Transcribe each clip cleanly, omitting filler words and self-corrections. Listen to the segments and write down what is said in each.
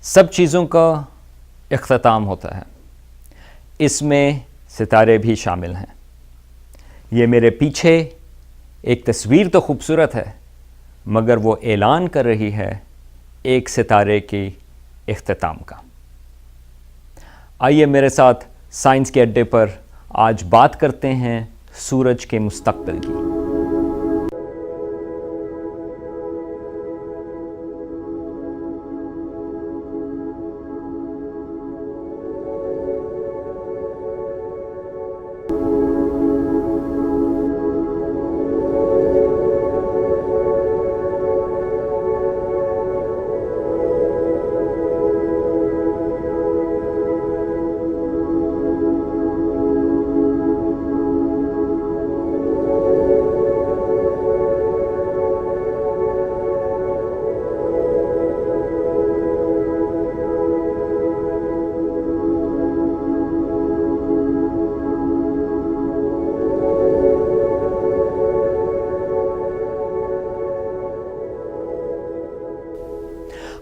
سب چیزوں کا اختتام ہوتا ہے، اس میں ستارے بھی شامل ہیں۔ یہ میرے پیچھے ایک تصویر تو خوبصورت ہے، مگر وہ اعلان کر رہی ہے ایک ستارے کی اختتام کا۔ آئیے میرے ساتھ سائنس کے اڈے پر آج بات کرتے ہیں سورج کے مستقبل کی۔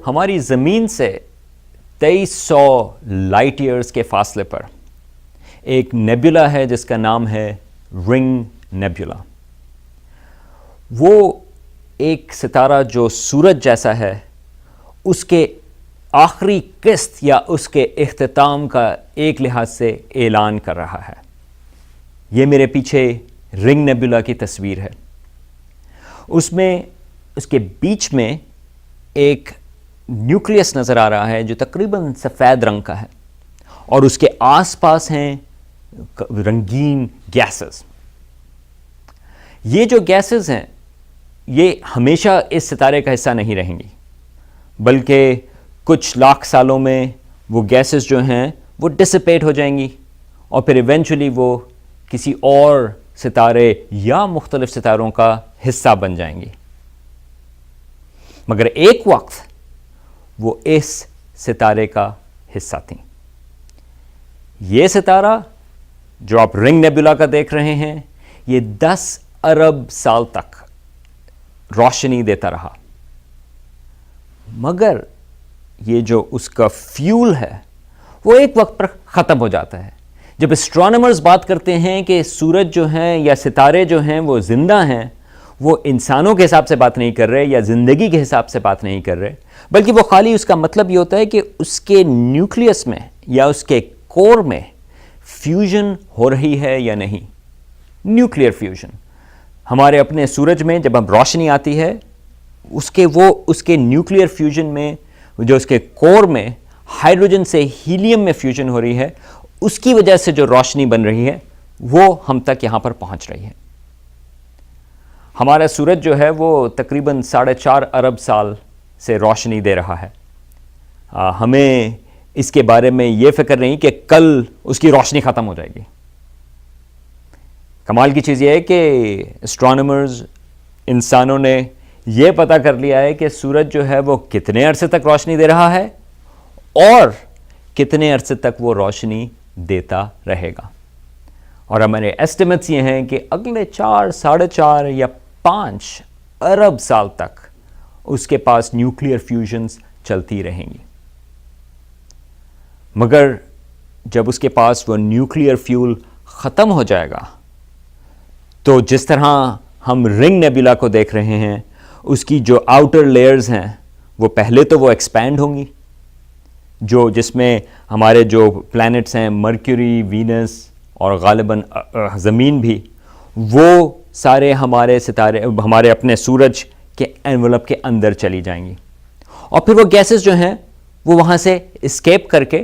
ہماری زمین سے 2300 لائٹ ایئرز کے فاصلے پر ایک نیبولا ہے جس کا نام ہے رنگ نیبولا۔ وہ ایک ستارہ جو سورج جیسا ہے، اس کے آخری قسط یا اس کے اختتام کا ایک لحاظ سے اعلان کر رہا ہے۔ یہ میرے پیچھے رنگ نیبولا کی تصویر ہے۔ اس میں اس کے بیچ میں ایک نیوکلیس نظر آ رہا ہے جو تقریباً سفید رنگ کا ہے، اور اس کے آس پاس ہیں رنگین گیسز۔ یہ جو گیسز ہیں یہ ہمیشہ اس ستارے کا حصہ نہیں رہیں گی، بلکہ کچھ لاکھ سالوں میں وہ گیسز جو ہیں وہ ڈسپیٹ ہو جائیں گی، اور پھر ایونچولی وہ کسی اور ستارے یا مختلف ستاروں کا حصہ بن جائیں گی۔ مگر ایک وقت وہ اس ستارے کا حصہ تھیں۔ یہ ستارہ جو آپ رنگ نیبولا کا دیکھ رہے ہیں، یہ 10 ارب سال تک روشنی دیتا رہا، مگر یہ جو اس کا فیول ہے وہ ایک وقت پر ختم ہو جاتا ہے۔ جب اسٹرانومرز بات کرتے ہیں کہ سورج جو ہیں یا ستارے جو ہیں وہ زندہ ہیں، وہ انسانوں کے حساب سے بات نہیں کر رہے یا زندگی کے حساب سے بات نہیں کر رہے، بلکہ وہ خالی اس کا مطلب یہ ہوتا ہے کہ اس کے نیوکلیس میں یا اس کے کور میں فیوژن ہو رہی ہے یا نہیں۔ نیوکلیئر فیوژن ہمارے اپنے سورج میں جب ہم روشنی آتی ہے، اس کے نیوکلیئر فیوژن میں جو اس کے کور میں ہائیڈروجن سے ہیلیم میں فیوژن ہو رہی ہے، اس کی وجہ سے جو روشنی بن رہی ہے وہ ہم تک یہاں پر پہنچ رہی ہے۔ ہمارا سورج جو ہے وہ تقریباً 4.5 ارب سال سے روشنی دے رہا ہے۔ ہمیں اس کے بارے میں یہ فکر نہیں کہ کل اس کی روشنی ختم ہو جائے گی۔ کمال کی چیز یہ ہے کہ اسٹرانومرز، انسانوں نے یہ پتہ کر لیا ہے کہ سورج جو ہے وہ کتنے عرصے تک روشنی دے رہا ہے اور کتنے عرصے تک وہ روشنی دیتا رہے گا، اور ہمارے ایسٹیمیٹس یہ ہیں کہ اگلے 4، 4.5 یا 5 ارب سال تک اس کے پاس نیوکلیئر فیوژنز چلتی رہیں گی۔ مگر جب اس کے پاس وہ نیوکلیئر فیول ختم ہو جائے گا تو جس طرح ہم رنگ نیبولا کو دیکھ رہے ہیں، اس کی جو آؤٹر لیئرز ہیں وہ پہلے تو وہ ایکسپینڈ ہوں گی، جس میں ہمارے جو پلانٹس ہیں، مرکیوری، وینس اور غالباً زمین بھی، وہ سارے ہمارے ستارے ہمارے اپنے سورج کے انویلپ کے اندر چلی جائیں گی، اور پھر وہ گیسز جو ہیں وہ وہاں سے اسکیپ کر کے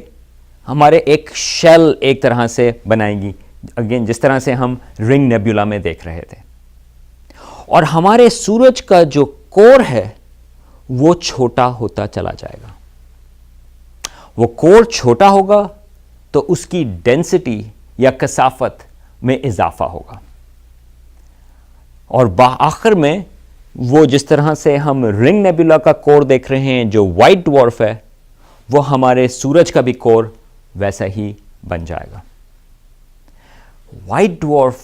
ہمارے ایک شیل ایک طرح سے بنائیں گی، اگین جس طرح سے ہم رنگ نیبولا میں دیکھ رہے تھے۔ اور ہمارے سورج کا جو کور ہے وہ چھوٹا ہوتا چلا جائے گا۔ وہ کور چھوٹا ہوگا تو اس کی ڈینسٹی یا کثافت میں اضافہ ہوگا، اور بآخر میں وہ جس طرح سے ہم رنگ نیبولا کا کور دیکھ رہے ہیں جو وائٹ ڈوارف ہے، وہ ہمارے سورج کا بھی کور ویسا ہی بن جائے گا۔ وائٹ ڈوارف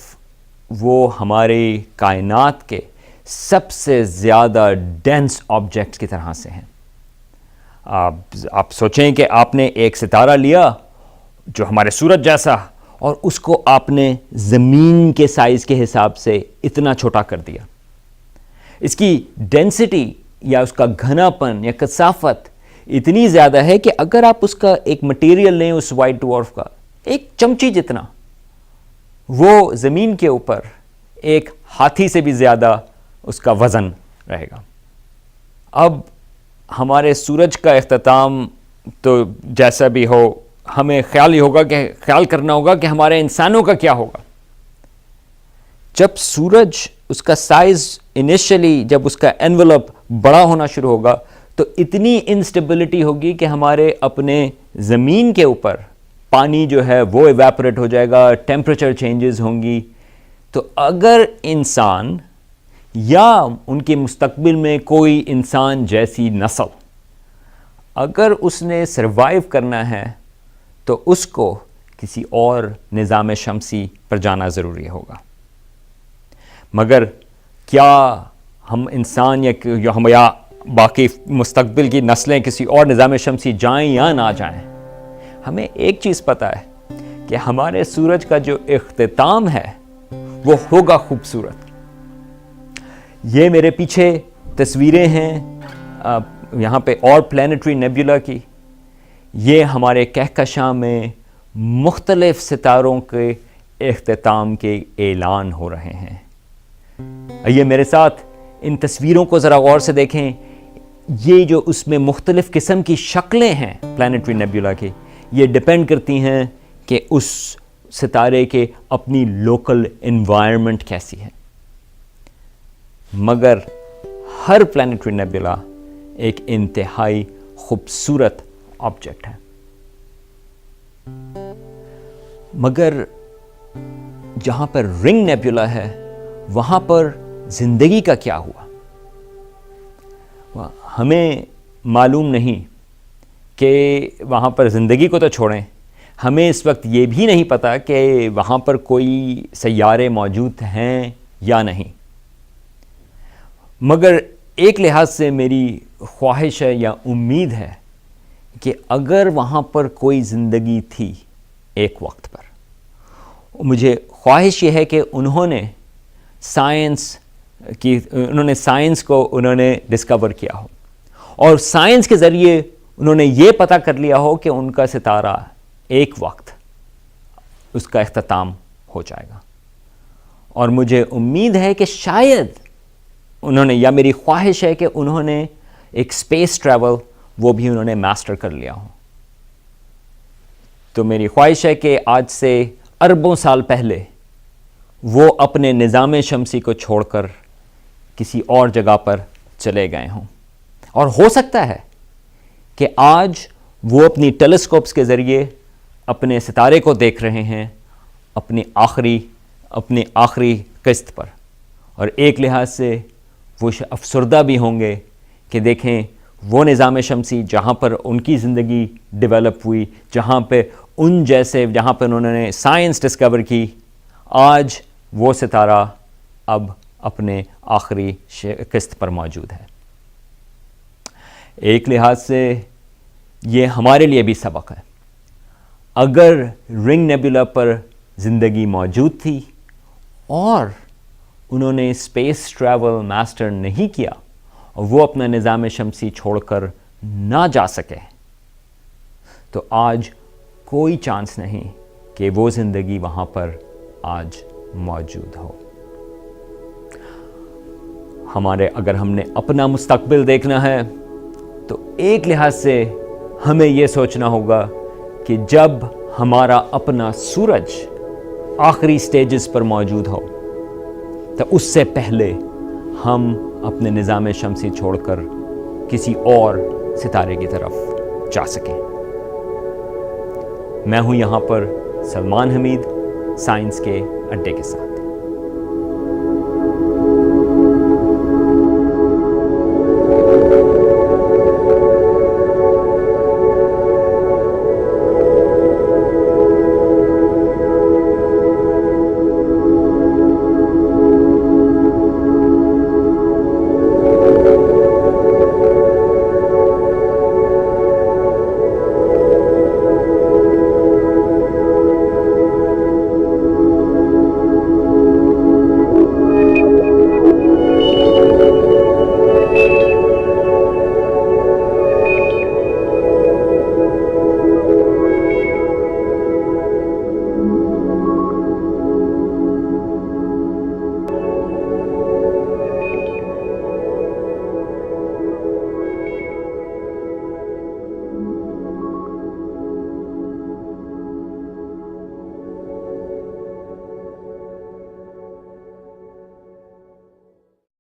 وہ ہماری کائنات کے سب سے زیادہ ڈینس آبجیکٹس کی طرح سے ہیں۔ آپ سوچیں کہ آپ نے ایک ستارہ لیا جو ہمارے سورج جیسا، اور اس کو آپ نے زمین کے سائز کے حساب سے اتنا چھوٹا کر دیا. اس کی ڈینسٹی یا اس کا گھنا پن یا کثافت اتنی زیادہ ہے کہ اگر آپ اس کا ایک مٹیریل لیں اس وائٹ ڈوارف کا، ایک چمچی جتنا، وہ زمین کے اوپر ایک ہاتھی سے بھی زیادہ اس کا وزن رہے گا. اب ہمارے سورج کا اختتام تو جیسا بھی ہو، ہمیں خیال کرنا ہوگا کہ ہمارے انسانوں کا کیا ہوگا. جب سورج اس کا سائز انیشلی، جب اس کا انویلپ بڑا ہونا شروع ہوگا تو اتنی انسٹیبلٹی ہوگی کہ ہمارے اپنے زمین کے اوپر پانی جو ہے وہ ایویپوریٹ ہو جائے گا، ٹیمپریچر چینجز ہوں گی. تو اگر انسان یا ان کے مستقبل میں کوئی انسان جیسی نسل اگر اس نے سروائیو کرنا ہے تو اس کو کسی اور نظام شمسی پر جانا ضروری ہوگا. مگر کیا ہم انسان یا باقی مستقبل کی نسلیں کسی اور نظام شمسی جائیں یا نہ جائیں، ہمیں ایک چیز پتہ ہے کہ ہمارے سورج کا جو اختتام ہے وہ ہوگا خوبصورت. یہ میرے پیچھے تصویریں ہیں یہاں پہ اور پلانیٹری نیبولا کی. یہ ہمارے کہکشاں میں مختلف ستاروں کے اختتام کے اعلان ہو رہے ہیں. یہ میرے ساتھ ان تصویروں کو ذرا غور سے دیکھیں. یہ جو اس میں مختلف قسم کی شکلیں ہیں پلانیٹری نیبولا کی، یہ ڈیپینڈ کرتی ہیں کہ اس ستارے کے اپنی لوکل انوائرمنٹ کیسی ہے. مگر ہر پلانیٹری نیبولا ایک انتہائی خوبصورت آبجیکٹ ہے. مگر جہاں پر رنگ نیبولا ہے وہاں پر زندگی کا کیا ہوا؟ ہمیں معلوم نہیں کہ وہاں پر زندگی کو تو چھوڑیں، ہمیں اس وقت یہ بھی نہیں پتا کہ وہاں پر کوئی سیارے موجود ہیں یا نہیں. مگر ایک لحاظ سے میری خواہش ہے یا امید ہے کہ اگر وہاں پر کوئی زندگی تھی ایک وقت پر، مجھے خواہش یہ ہے کہ انہوں نے سائنس کو ڈسکور کیا ہو، اور سائنس کے ذریعے انہوں نے یہ پتہ کر لیا ہو کہ ان کا ستارہ ایک وقت اس کا اختتام ہو جائے گا. اور مجھے امید ہے کہ شاید انہوں نے، یا میری خواہش ہے کہ انہوں نے ایک اسپیس ٹریول وہ بھی انہوں نے ماسٹر کر لیا ہو. تو میری خواہش ہے کہ آج سے اربوں سال پہلے وہ اپنے نظام شمسی کو چھوڑ کر کسی اور جگہ پر چلے گئے ہوں. اور ہو سکتا ہے کہ آج وہ اپنی ٹیلیسکوپس کے ذریعے اپنے ستارے کو دیکھ رہے ہیں اپنی آخری قسط پر. اور ایک لحاظ سے وہ افسردہ بھی ہوں گے کہ دیکھیں وہ نظام شمسی جہاں پر ان کی زندگی ڈیولپ ہوئی، جہاں پہ انہوں نے سائنس ڈسکور کی، آج وہ ستارہ اب اپنے آخری قسط پر موجود ہے. ایک لحاظ سے یہ ہمارے لیے بھی سبق ہے. اگر رنگ نیبولا پر زندگی موجود تھی اور انہوں نے اسپیس ٹریول ماسٹر نہیں کیا اور وہ اپنا نظام شمسی چھوڑ کر نہ جا سکے، تو آج کوئی چانس نہیں کہ وہ زندگی وہاں پر آج موجود ہو. اگر ہم نے اپنا مستقبل دیکھنا ہے تو ایک لحاظ سے ہمیں یہ سوچنا ہوگا کہ جب ہمارا اپنا سورج آخری سٹیجز پر موجود ہو تو اس سے پہلے ہم اپنے نظام شمسی چھوڑ کر کسی اور ستارے کی طرف جا سکیں. میں ہوں یہاں پر سلمان حمید، سائنس کے اڈے کے ساتھ.